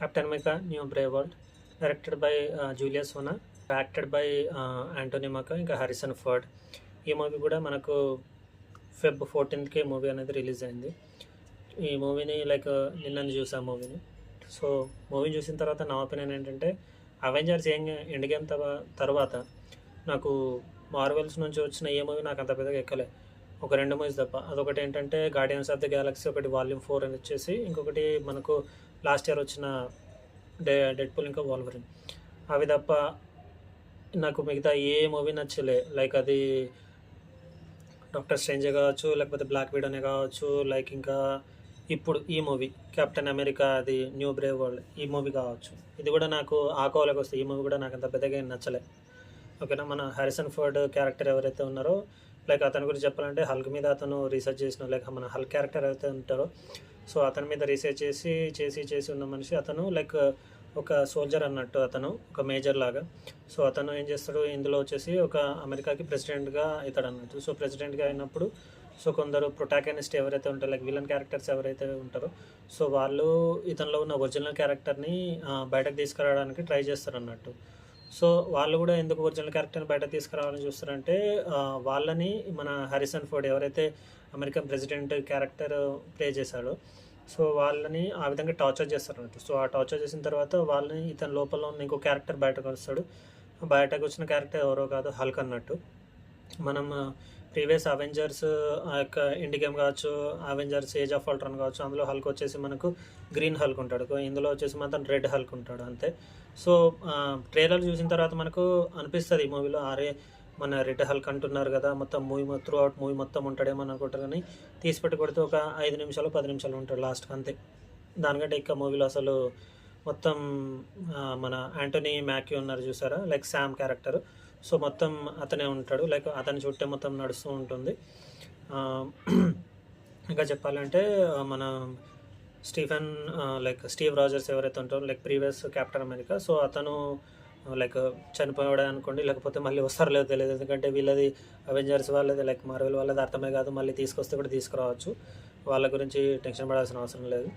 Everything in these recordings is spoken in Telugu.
Captain America New Brave World, directed by Julius Onah, acted by Anthony Mackie ఇంకా హారిసన్ ఫోర్డ్. ఈ మూవీ కూడా మనకు ఫెబ్ 14కి మూవీ అనేది రిలీజ్ అయింది. ఈ మూవీని నిన్న చూసా మూవీని. సో మూవీ చూసిన తర్వాత నా ఒపీనియన్ ఏంటంటే, అవెంజర్స్ ఎండ్ గేమ్ తర్వాత నాకు మార్వెల్స్ నుంచి వచ్చిన ఏ మూవీ నాకు అంత పెద్దగా ఎక్కలే. ఒక 2 మూవీస్ తప్ప. అదొకటి ఏంటంటే గార్డియన్స్ ఆఫ్ ద గ్యాలక్సీ, ఒకటి వాల్యూమ్ 4 అని వచ్చేసి, ఇంకొకటి మనకు లాస్ట్ ఇయర్ వచ్చిన డెడ్పూల్ ఇంకా వాల్వరిన్. అవి తప్ప నాకు మిగతా ఏ మూవీ నచ్చలే. అది డాక్టర్ స్ట్రేంజ్ కావచ్చు, లేకపోతే బ్లాక్ విడోనే కావచ్చు, ఇంకా ఇప్పుడు ఈ మూవీ కెప్టెన్ అమెరికా అది న్యూ బ్రేవ్ వరల్డ్, ఈ మూవీ కావచ్చు. ఇది కూడా నాకు ఆ కోవలోకి వస్తే ఈ మూవీ కూడా నాకు అంత పెద్దగా ఏం నచ్చలే. ఓకేనా. మన హారిసన్ ఫోర్డ్ క్యారెక్టర్ ఎవరైతే ఉన్నారో, అతని గురించి చెప్పాలంటే హల్క్ మీద అతను రీసెర్చ్ చేసిన, మన హల్క్ క్యారెక్టర్ ఎవరైతే ఉంటారో, సో అతని మీద రీసెర్చ్ చేసి ఉన్న మనిషి అతను. ఒక సోల్జర్ అన్నట్టు, అతను ఒక మేజర్ లాగా. సో అతను ఏం చేస్తాడు ఇందులో వచ్చేసి, ఒక అమెరికాకి ప్రెసిడెంట్గా అవుతాడు అన్నట్టు. సో ప్రెసిడెంట్గా అయినప్పుడు సో కొందరు ప్రొటాగనిస్ట్ ఎవరైతే ఉంటారో, విలన్ క్యారెక్టర్స్ ఎవరైతే ఉంటారో, సో వాళ్ళు ఇతనిలో ఉన్న ఒరిజినల్ క్యారెక్టర్ని బయటకు తీసుకురావడానికి ట్రై చేస్తారు అన్నట్టు. సో వాళ్ళు కూడా ఎందుకు ఒరిజినల్ క్యారెక్టర్ని బయట తీసుకురావాలని చూస్తారంటే, వాళ్ళని మన హారిసన్ ఫోర్డ్ ఎవరైతే అమెరికన్ ప్రెసిడెంట్ క్యారెక్టర్ ప్లే చేశాడో, సో వాళ్ళని ఆ విధంగా టార్చర్ చేస్తారు అన్నట్టు. సో ఆ టార్చర్ చేసిన తర్వాత వాళ్ళని ఇతని లోపల ఉన్న ఇంకో క్యారెక్టర్ బయటకు వస్తాడు. బయటకు వచ్చిన క్యారెక్టర్ ఎవరో కాదు, హల్క్ అన్నట్టు. మనం ప్రీవియస్ అవెంజర్స్ ఆ యొక్క ఎండ్ గేమ్ కావచ్చు, అవెంజర్స్ ఏజ్ ఆఫ్ అల్ట్రాన్ కావచ్చు, అందులో హల్క్ వచ్చేసి మనకు గ్రీన్ హల్క్ ఉంటాడు, ఇందులో వచ్చేసి మాత్రం రెడ్ హల్క్ ఉంటాడు అంతే. సో ట్రైలర్ చూసిన తర్వాత మనకు అనిపిస్తుంది ఈ మూవీలో, అరే మన రెడ్ హల్క్ అంటున్నారు కదా, మొత్తం త్రూ అవుట్ మూవీ మొత్తం ఉంటాడేమో అనుకుంటారు. కానీ తీసిపెట్టి కొడితే ఒక 5 నిమిషాలు 10 నిమిషాలు ఉంటాడు లాస్ట్కి అంతే. దానికంటే ఇంకా మూవీలో అసలు మొత్తం మన యాంటోనీ మ్యాక్యూ ఉన్నారు చూసారా, శామ్ క్యారెక్టర్. సో మొత్తం అతనే ఉంటాడు, అతని చుట్టే మొత్తం నడుస్తూ ఉంటుంది. ఇంకా చెప్పాలంటే మన స్టీవ్ రాజర్స్ ఎవరైతే ఉంటారో, ప్రీవియస్ కెప్టెన్ అమెరికా, సో అతను చనిపోయాడే అనుకోండి, లేకపోతే మళ్ళీ వస్తారో లేదో తెలియదు. ఎందుకంటే వీళ్ళది అవెంజర్స్ వాళ్ళది మార్వెల్ వాళ్ళది అర్థమే కాదు, మళ్ళీ తీసుకొస్తే కూడా తీసుకురావచ్చు, వాళ్ళ గురించి టెన్షన్ పడాల్సిన అవసరం లేదు.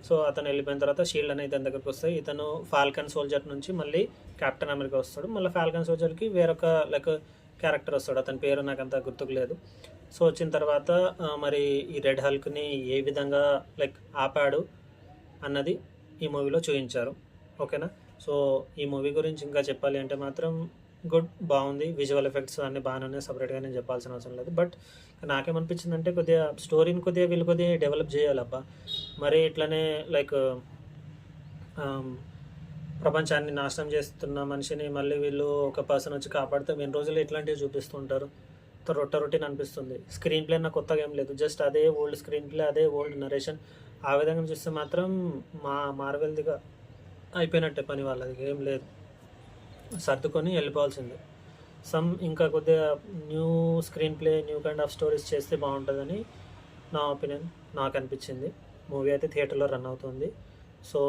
సో అతను వెళ్ళిపోయిన తర్వాత షీల్డ్ అనేది ఇతని దగ్గరికి వస్తాయి. ఇతను ఫాల్కన్ సోల్జర్ నుంచి మళ్ళీ కెప్టెన్ అమెరికా వస్తాడు. మళ్ళీ ఫాల్కన్ సోల్జర్కి వేరొక క్యారెక్టర్ వస్తాడు, అతని పేరు నాకు అంత గుర్తుకు లేదు. సో వచ్చిన తర్వాత మరి ఈ రెడ్ హల్క్ని ఏ విధంగా ఆపాడు అన్నది ఈ మూవీలో చూపించారు. ఓకేనా. సో ఈ మూవీ గురించి ఇంకా చెప్పాలి అంటే మాత్రం బాగుంది. విజువల్ ఎఫెక్ట్స్ అన్నీ బాగానే ఉన్నాయి, సపరేట్గా నేను చెప్పాల్సిన అవసరం లేదు. బట్ నాకేమనిపించిందంటే కొద్దిగా స్టోరీని వీళ్ళు కొద్దిగా డెవలప్ చేయాలబ్బా. మరి ఇట్లనే ప్రపంచాన్ని నాశనం చేస్తున్న మనిషిని మళ్ళీ వీళ్ళు ఒక పర్సన్ వచ్చి కాపాడితే ఎన్ని రోజులు ఇట్లాంటివి చూపిస్తుంటారు. రొటీన్ అనిపిస్తుంది. స్క్రీన్ ప్లే నాకు కొత్తగా ఏం లేదు, జస్ట్ అదే ఓల్డ్ స్క్రీన్ ప్లే, అదే ఓల్డ్ నరేషన్. ఆ విధంగా చూస్తే మాత్రం మార్వెల్దిగా అయిపోయినట్టే పని, వాళ్ళది ఏం లేదు, సర్దుకొని వెళ్ళిపోవాల్సిందే. ఇంకా కొద్దిగా new screen play, new kind of stories చేస్తే బాగుంటుందని నా ఒపీనియన్, నాకు అనిపించింది. మూవీ అయితే థియేటర్లో రన్ అవుతుంది. సో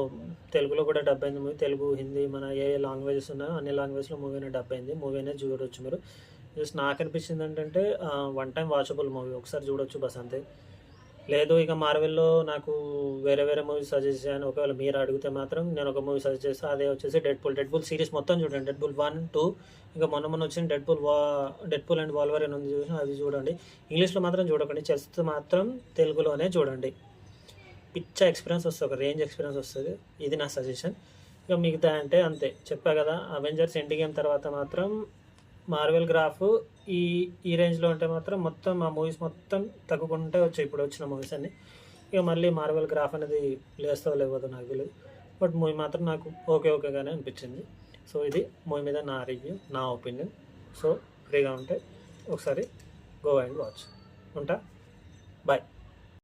తెలుగులో కూడా డబ్ అయింది మూవీ, తెలుగు, హిందీ, మన ఏ లాంగ్వేజెస్ ఉన్నాయో అన్ని లాంగ్వేజ్లో మూవీ అనేది డబ్ అయింది. మూవీ అనేది చూడవచ్చు మీరు. జస్ట్ నాకు అనిపించింది ఏంటంటే వన్ టైం వాచబుల్ మూవీ, ఒకసారి చూడొచ్చు బస్ అంతే. లేదు ఇక మార్వెల్లో నాకు వేరే మూవీస్ సజెస్ట్ చేయను ఒకవేళ మీరు అడిగితే మాత్రం నేను ఒక మూవీ సజెస్ట్ చేస్తాను. అదే వచ్చేసి డెడ్పూల్ సిరీస్ మొత్తం చూడండి. డెడ్పూల్ 1, 2, ఇంకా మొన్న వచ్చిన డెడ్పూల్ అండ్ వాల్వరిన్ ఉంది చూసి అది చూడండి. ఇంగ్లీష్లో మాత్రం చూడకండి, చేస్తే మాత్రం తెలుగులోనే చూడండి. పిచ్చ ఎక్స్పీరియన్స్ వస్తుంది, ఒక రేంజ్ ఎక్స్పీరియన్స్ వస్తుంది. ఇది నా సజెషన్. ఇక మిగతా అంటే అంతే చెప్పా కదా, అవెంజర్స్ ఎండ్ గేమ్ తర్వాత మాత్రం మార్వెల్ గ్రాఫ్ ఈ రేంజ్లో ఉంటే మాత్రం మొత్తం ఆ మూవీస్ మొత్తం తగ్గుకుంటే వచ్చాయి ఇప్పుడు వచ్చిన మూవీస్ అన్నీ. ఇక మళ్ళీ మార్వెల్ గ్రాఫ్ అనేది లేస్తో లేవదో నాకు తెలియదు. బట్ మూవీ మాత్రం నాకు ఓకేగానే అనిపించింది. సో ఇది మూవీ మీద నా రివ్యూ, నా ఒపీనియన్. సో ఫ్రీగా ఉంటే ఒకసారి గో అండ్ వాచ్. ఉంటా, బాయ్.